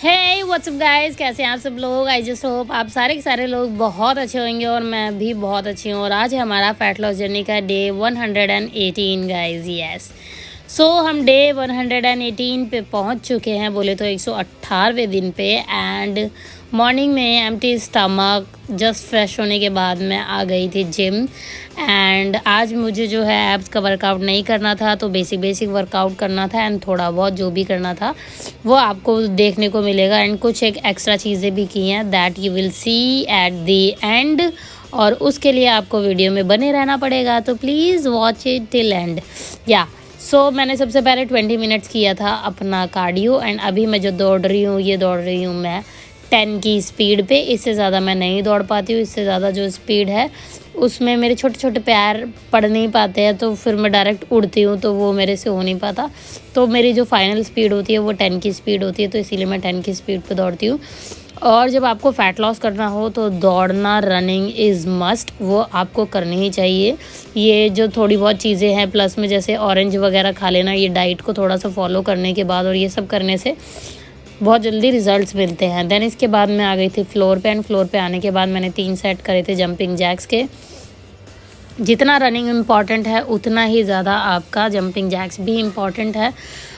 हे WhatsApp guys, कैसे हैं आप सब लोग। आई जस्ट होप आप सारे के सारे लोग बहुत अच्छे होंगे और मैं भी बहुत अच्छी हूँ। और आज है हमारा फैट लॉस जर्नी का डे 118 गाइस। यस, सो हम डे 118 पे पहुँच चुके हैं, बोले तो 118वें दिन पे। एंड मॉर्निंग में एम्प्टी स्टमक जस्ट फ्रेश होने के बाद मैं आ गई थी जिम। एंड आज मुझे जो है एब्स का वर्कआउट नहीं करना था, तो बेसिक वर्कआउट करना था। एंड थोड़ा बहुत जो भी करना था वो आपको देखने को मिलेगा। एंड कुछ एक एक्स्ट्रा चीज़ें भी की हैं that you will see at the and. और उसके लिए आपको वीडियो में बने रहना पड़ेगा, तो please watch it till and. या सो मैंने सबसे पहले 20 मिनट्स किया था अपना कार्डियो। एंड अभी मैं जो दौड़ रही हूँ, ये दौड़ रही हूँ मैं 10 की स्पीड पे। इससे ज़्यादा मैं नहीं दौड़ पाती हूँ। इससे ज़्यादा जो स्पीड है उसमें मेरे छोटे छोटे पैर पड़ नहीं पाते हैं, तो फिर मैं डायरेक्ट उड़ती हूँ, तो वो मेरे से हो नहीं पाता। तो मेरी जो फाइनल स्पीड होती है वो 10 की स्पीड होती है, तो इसीलिए मैं 10 की स्पीड पे दौड़ती हूँ। और जब आपको फ़ैट लॉस करना हो तो दौड़ना, रनिंग इज़ मस्ट, वो आपको करनी ही चाहिए। ये जो थोड़ी बहुत चीज़ें हैं प्लस में, जैसे ऑरेंज वगैरह खा लेना, ये डाइट को थोड़ा सा फॉलो करने के बाद और ये सब करने से बहुत जल्दी रिजल्ट्स मिलते हैं। देन इसके बाद मैं आ गई थी फ्लोर पे। एंड फ्लोर पे आने के बाद मैंने 3 सेट करे थे जंपिंग जैक्स के। जितना रनिंग इम्पॉर्टेंट है उतना ही ज़्यादा आपका जंपिंग जैक्स भी इम्पॉर्टेंट है,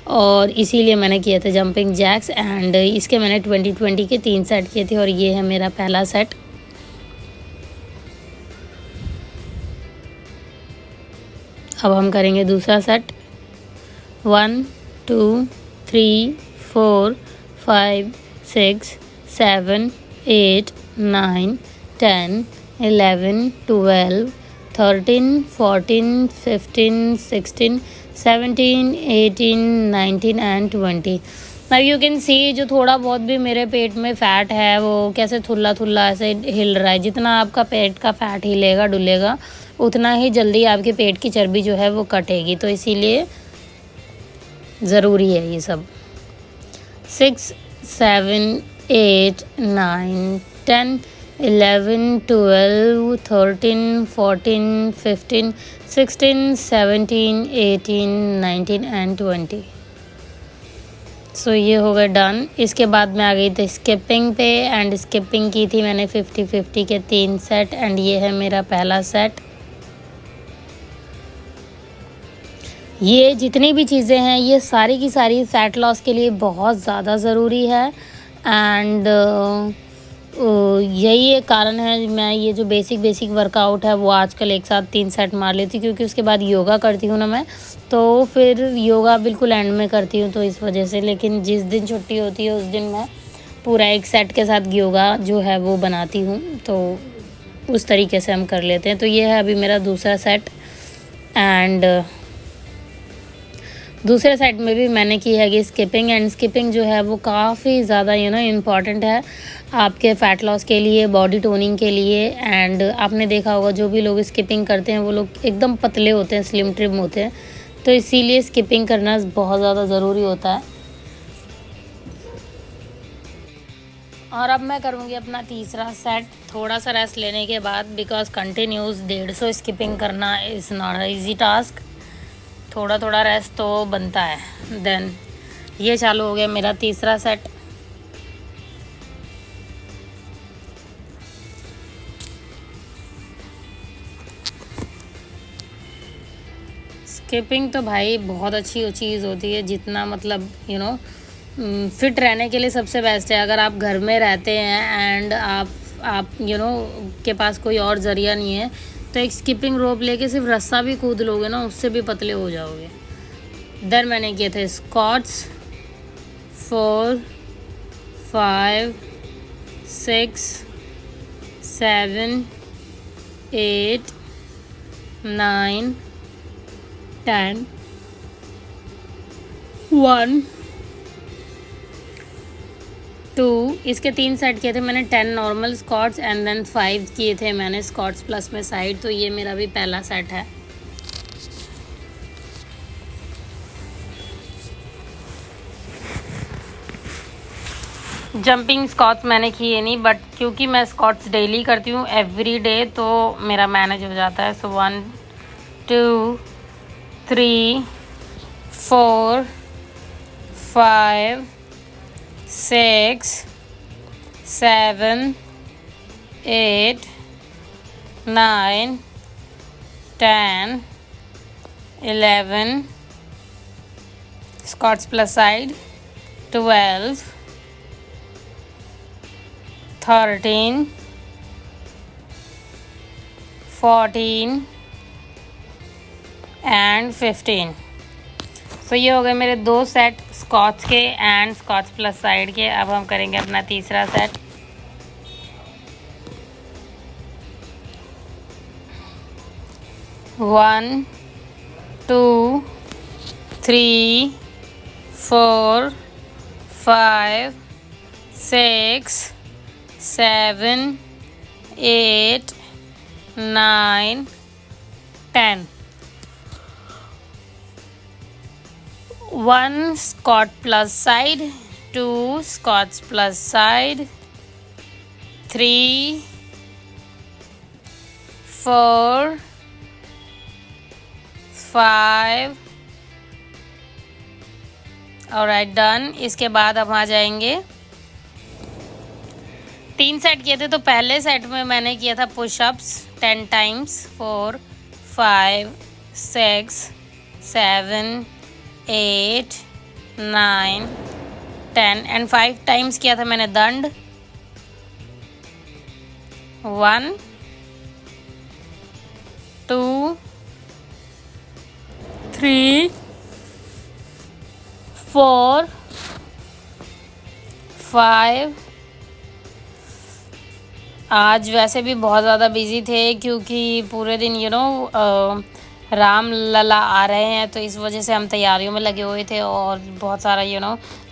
और इसीलिए मैंने किए थे जंपिंग जैक्स। एंड इसके मैंने 20-20 के 3 सेट किए थे, और ये है मेरा पहला सेट। अब हम करेंगे दूसरा set. 1 2 3 4 5 6 7 8 9 10 11 12 13 14 15 16 17 18 19 and 20। Now you can see जो थोड़ा बहुत भी मेरे पेट में फ़ैट है वो कैसे थुल्ला थुल्ला ऐसे हिल रहा है। जितना आपका पेट का फ़ैट हिलेगा डुलेगा उतना ही जल्दी आपके पेट की चर्बी जो है वो कटेगी, तो इसीलिए ज़रूरी है ये सब। 6 7 8 9 10 11 12 13 14 15 16 17 18 19 एंड 20। सो ये हो गया डन। इसके बाद मैं आ गई थी स्किपिंग पे। एंड स्किपिंग की थी मैंने 50-50 के 3 सेट। एंड ये है मेरा पहला सेट। ये जितनी भी चीज़ें हैं ये सारी की सारी फ़ैट लॉस के लिए बहुत ज़्यादा ज़रूरी है। एंड यही एक कारण है मैं ये जो बेसिक वर्कआउट है वो आजकल एक साथ 3 सेट मार लेती हूँ, क्योंकि उसके बाद योगा करती हूँ ना मैं, तो फिर योगा बिल्कुल एंड में करती हूँ, तो इस वजह से। लेकिन जिस दिन छुट्टी होती है उस दिन मैं पूरा एक सेट के साथ योगा जो है वो बनाती हूँ, तो उस तरीके से हम कर लेते हैं। तो ये है अभी मेरा दूसरा सेट। एंड दूसरे साइड में भी मैंने की है कि स्किपिंग। एंड स्किपिंग जो है वो काफ़ी ज़्यादा इम्पॉर्टेंट है आपके फ़ैट लॉस के लिए, बॉडी टोनिंग के लिए। एंड आपने देखा होगा जो भी लोग स्किपिंग करते हैं वो लोग एकदम पतले होते हैं, स्लिम ट्रिम होते हैं, तो इसीलिए स्किपिंग करना बहुत ज़्यादा ज़रूरी होता है। और अब मैं करूँगी अपना तीसरा सेट थोड़ा सा रेस्ट लेने के बाद, बिकॉज कंटिन्यूस 150 स्किपिंग करना is not a easy task. थोड़ा थोड़ा रेस्ट तो बनता है। देन ये चालू हो गया मेरा तीसरा सेट। स्किपिंग तो भाई बहुत अच्छी चीज़ होती है, जितना मतलब फिट रहने के लिए सबसे बेस्ट है। अगर आप घर में रहते हैं एंड आप के पास कोई और ज़रिया नहीं है, तो एक स्किपिंग रोप लेके सिर्फ रस्सा भी कूद लोगे ना, उससे भी पतले हो जाओगे। देन मैंने किए थे स्क्वाट्स 4 5 6 7 8 9 10 1 2। इसके 3 सेट किए थे मैंने 10 नॉर्मल स्क्वाट्स। एंड देन 5 किए थे मैंने स्क्वाट्स प्लस में साइड। तो ये मेरा भी पहला सेट है। जंपिंग स्क्वाट्स मैंने किए नहीं, बट क्योंकि मैं स्क्वाट्स डेली करती हूँ एवरी डे, तो मेरा मैनेज हो जाता है। सो 1 2 3 4 5 6 7 8 9 10 11 Scots plus side 12 13 14 एंड 15। सो ये हो गए मेरे 2 सेट स्कॉच के एंड स्कॉच प्लस साइड के। अब हम करेंगे अपना तीसरा set. One 2 3 4 5 6 7 8 9 10। 1 Scotch plus side, 2 Scotch plus side, 3 4 5। Alright done. इसके बाद अब आ जाएंगे 3 सेट किए थे, तो पहले सेट में मैंने किया था पुशअप्स 10 टाइम्स 4 5 6 7 8 9 10 एंड 5 टाइम्स किया था मैंने दंड। 1 2 3 4 5। आज वैसे भी बहुत ज़्यादा बिजी थे क्योंकि पूरे दिन राम लला आ रहे हैं, तो इस वजह से हम तैयारियों में लगे हुए थे और बहुत सारा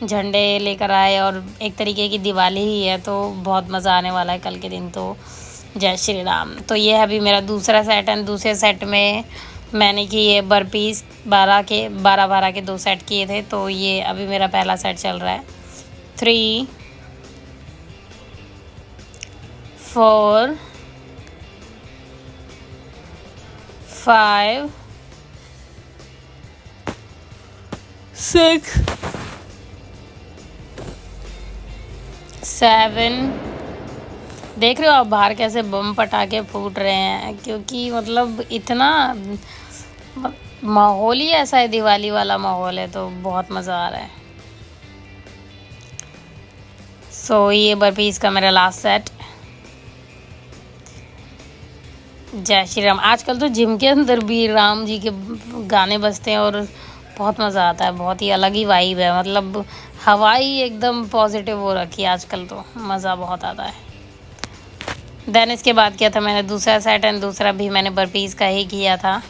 झंडे लेकर आए और एक तरीके की दिवाली ही है, तो बहुत मज़ा आने वाला है कल के दिन। तो जय श्री राम। तो ये है अभी मेरा दूसरा सेट एंड दूसरे सेट में मैंने किए बर्पीस 12 के 2 सेट किए थे। तो ये अभी मेरा पहला सेट चल रहा है। 3 4 5 6 7। देख रहे हो आप बाहर कैसे बम पटाखे फूट रहे हैं, क्योंकि मतलब इतना माहौल ही ऐसा है, दिवाली वाला माहौल है, तो बहुत मज़ा आ रहा है। सो ये बर्पीस का मेरा लास्ट सेट। जय श्री राम। आजकल तो जिम के अंदर भी राम जी के गाने बजते हैं और बहुत मज़ा आता है, बहुत ही अलग ही वाइब है, मतलब हवा ही एकदम पॉजिटिव हो रखी है आजकल, तो मज़ा बहुत आता है। देन इसके बाद किया था मैंने दूसरा सेट एंड दूसरा भी मैंने बर्पीस का ही किया था।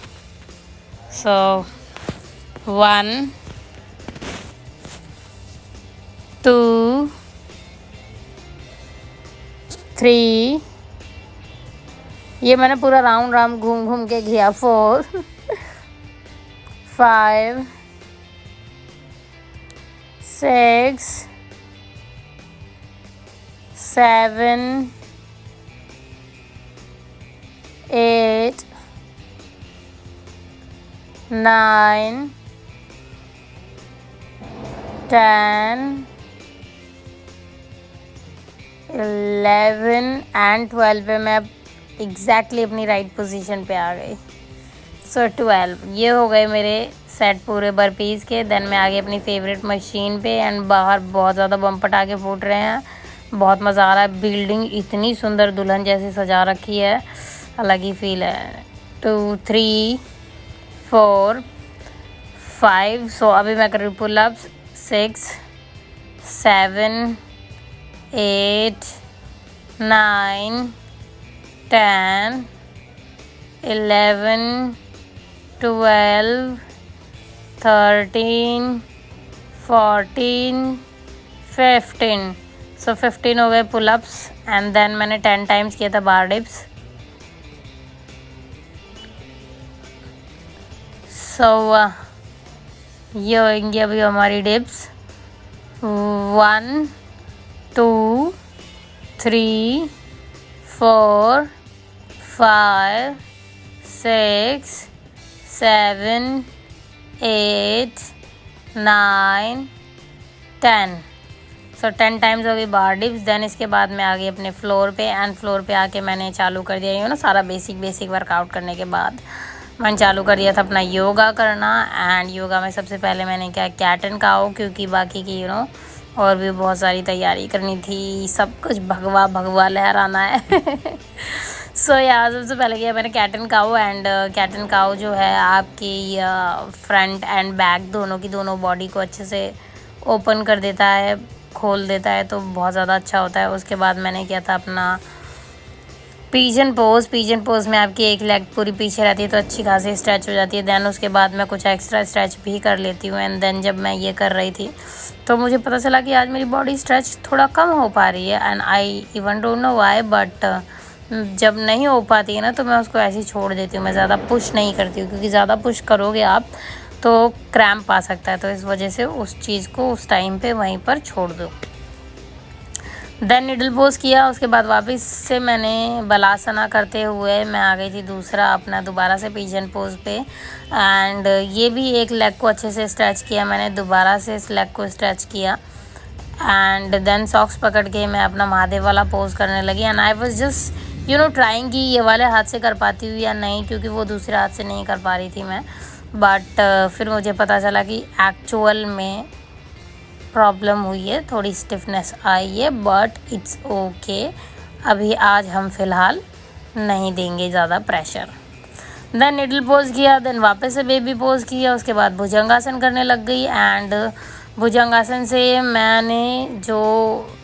सो 1 2 3। ये मैंने पूरा राउंड घूम घूम के किया। 4 5 6 7 8 9 10 11 एंड 12 पे मैं एग्जैक्टली अपनी राइट पोजीशन पे आ गई। सो 12 ये हो गए मेरे सेट पूरे बर्पीस के। देन मैं आ गई अपनी फेवरेट मशीन पे एंड बाहर बहुत ज़्यादा बम पटाखे फूट रहे हैं, बहुत मज़ा आ रहा है। बिल्डिंग इतनी सुंदर दुल्हन जैसी सजा रखी है, अलग ही फील है। 2 3 4 5। सो अभी मैं कर रही हूँ पुलअप्स 6 7 8 9 10 11 12 13 14 15। सो 15 हो गए पुलअप्स एंड देन मैंने 10 टाइम्स किया था बार डिप्स। सो ये होंगी अभी हमारी डिप्स। 1 2 3 4 5 6 7 8 9 10। सो 10 टाइम्स हो गई बार डिप्स। देन इसके बाद मैं आ गई अपने फ्लोर पे एंड फ्लोर पे आके मैंने चालू कर दिया ना सारा बेसिक वर्कआउट करने के बाद मैंने चालू कर दिया था अपना योगा करना। एंड योगा में सबसे पहले मैंने क्या कैट एंड काओ, क्योंकि बाकी की और भी बहुत सारी तैयारी करनी थी, सब कुछ भगवा भगवा लहराना है। सो यार सबसे पहले किया मैंने cat and cow. And cat and cow जो है आपकी फ्रंट एंड बैक दोनों की दोनों बॉडी को अच्छे से ओपन कर देता है, खोल देता है, तो बहुत ज़्यादा अच्छा होता है। उसके बाद मैंने किया था अपना पिजन पोज। पिजन पोज में आपकी एक लेग पूरी पीछे रहती है तो अच्छी खासी स्ट्रेच हो जाती है। देन उसके बाद मैं कुछ एक्स्ट्रा स्ट्रेच भी कर लेती हूँ। एंड देन जब मैं ये कर रही थी तो मुझे पता चला कि आज मेरी बॉडी स्ट्रेच थोड़ा कम हो पा रही है। And I even don't know why, but जब नहीं हो पाती है ना तो मैं उसको ऐसे ही छोड़ देती हूँ, मैं ज़्यादा पुश नहीं करती हूँ, क्योंकि ज़्यादा पुश करोगे आप तो क्रैम्प आ सकता है। तो इस वजह से उस चीज़ को उस टाइम पे वहीं पर छोड़ दो। देन निडल पोज किया। उसके बाद वापस से मैंने बलासना करते हुए मैं आ गई थी दूसरा अपना दोबारा से पिजन पोज पे। एंड ये भी एक लेग को अच्छे से स्ट्रेच किया मैंने, दोबारा से इस लेग को स्ट्रेच किया। एंड देन सॉक्स पकड़ के मैं अपना महादेव वाला पोज करने लगी। And I was just trying कि ये वाले हाथ से कर पाती हूँ या नहीं, क्योंकि वो दूसरे हाथ से नहीं कर पा रही थी मैं। बट फिर मुझे पता चला कि एक्चुअल में प्रॉब्लम हुई है, थोड़ी स्टिफनेस आई है, बट इट्स ओके। अभी आज हम फ़िलहाल नहीं देंगे ज़्यादा प्रेशर। देन निडल पोज किया, देन वापस से बेबी पोज किया। उसके बाद भुजंगासन करने लग गई। एंड भुजंगासन से मैंने जो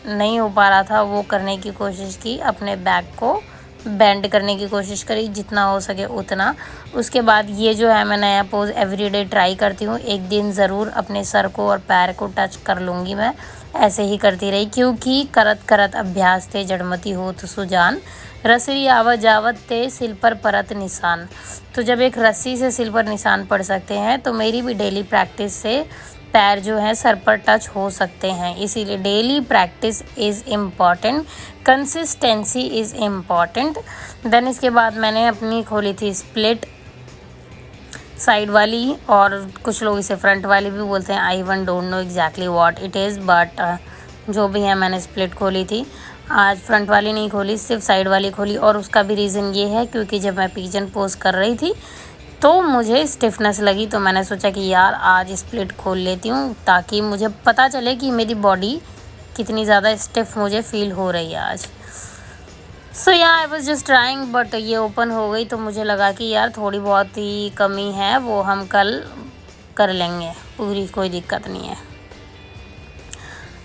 नहीं हो पा रहा था वो करने की कोशिश की, अपने बैक को बेंड करने की कोशिश करी जितना हो सके उतना। उसके बाद ये जो है मैं नया पोज एवरीडे ट्राई करती हूँ, एक दिन ज़रूर अपने सर को और पैर को टच कर लूँगी। मैं ऐसे ही करती रही, क्योंकि करत करत अभ्यास थे जड़मती होत सुजान, रसरी आवत जावत ते सिल पर परत निशान। तो जब एक रस्सी से सिल पर निशान पड़ सकते हैं तो मेरी भी डेली प्रैक्टिस से पैर जो है सर पर टच हो सकते हैं। इसीलिए daily practice is important, consistency is important. Then इसके बाद मैंने अपनी खोली थी स्प्लिट साइड वाली, और कुछ लोग इसे फ्रंट वाली भी बोलते हैं। I one don't know exactly what it is, but जो भी है मैंने स्प्लिट खोली थी। आज फ्रंट वाली नहीं खोली, सिर्फ साइड वाली खोली। और उसका भी रीज़न ये है क्योंकि जब मैं पिजन पोज कर रही थी तो मुझे स्टिफनेस लगी, तो मैंने सोचा कि यार आज स्प्लिट खोल लेती हूँ, ताकि मुझे पता चले कि मेरी बॉडी कितनी ज़्यादा स्टिफ मुझे फील हो रही है आज। सो या I was just trying, but ये ओपन हो गई तो मुझे लगा कि यार थोड़ी बहुत ही कमी है, वो हम कल कर लेंगे, पूरी कोई दिक्कत नहीं है।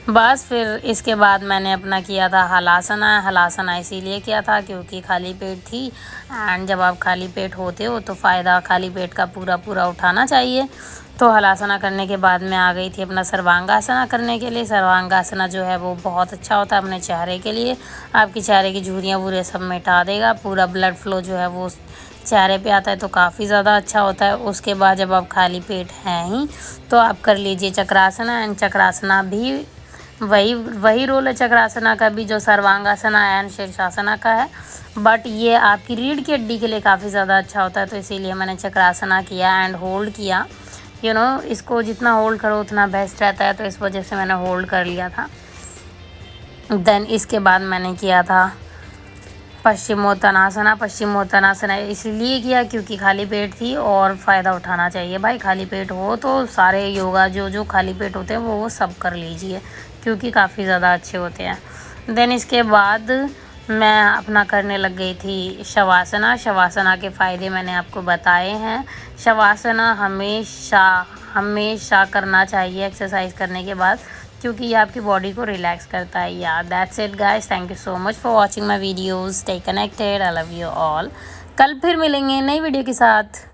बस फिर इसके बाद मैंने अपना किया था हलासना। हलासना इसीलिए किया था क्योंकि खाली पेट थी। एंड जब आप खाली पेट होते हो तो फ़ायदा खाली पेट का पूरा उठाना चाहिए। तो हलासना करने के बाद मैं आ गई थी अपना सर्वांगासना करने के लिए। सर्वांगासना जो है वो बहुत अच्छा होता है अपने चेहरे के लिए, आपकी चेहरे की झुर्रियाँ वुर्रियाँ सब मिटा देगा, पूरा ब्लड फ्लो जो है वो चेहरे पे आता है, तो काफ़ी ज़्यादा अच्छा होता है। उसके बाद जब आप खाली पेट हैं ही तो आप कर लीजिए चक्रासना। एंड चक्रासना भी वही रोल है चक्रासना का भी जो सर्वांगासना एंड शीर्षासना का है, बट ये आपकी रीढ़ की हड्डी के लिए काफ़ी ज़्यादा अच्छा होता है। तो इसीलिए मैंने चक्रासना किया एंड होल्ड किया। इसको जितना होल्ड करो उतना बेस्ट रहता है, तो इस वजह से मैंने होल्ड कर लिया था। देन इसके बाद मैंने किया था पश्चिमोत्तानासना। पश्चिमोत्तानासना इसलिए किया क्योंकि खाली पेट थी और फ़ायदा उठाना चाहिए भाई। खाली पेट हो तो सारे योगा जो खाली पेट होते हैं वो सब कर लीजिए, क्योंकि काफ़ी ज़्यादा अच्छे होते हैं। देन इसके बाद मैं अपना करने लग गई थी शवासना। शवासना के फ़ायदे मैंने आपको बताए हैं। शवासना हमेशा करना चाहिए एक्सरसाइज करने के बाद, क्योंकि ये आपकी बॉडी को रिलैक्स करता है। या that's it guys, thank you so much for watching my videos, stay connected, I love you all. कल फिर मिलेंगे नई वीडियो के साथ।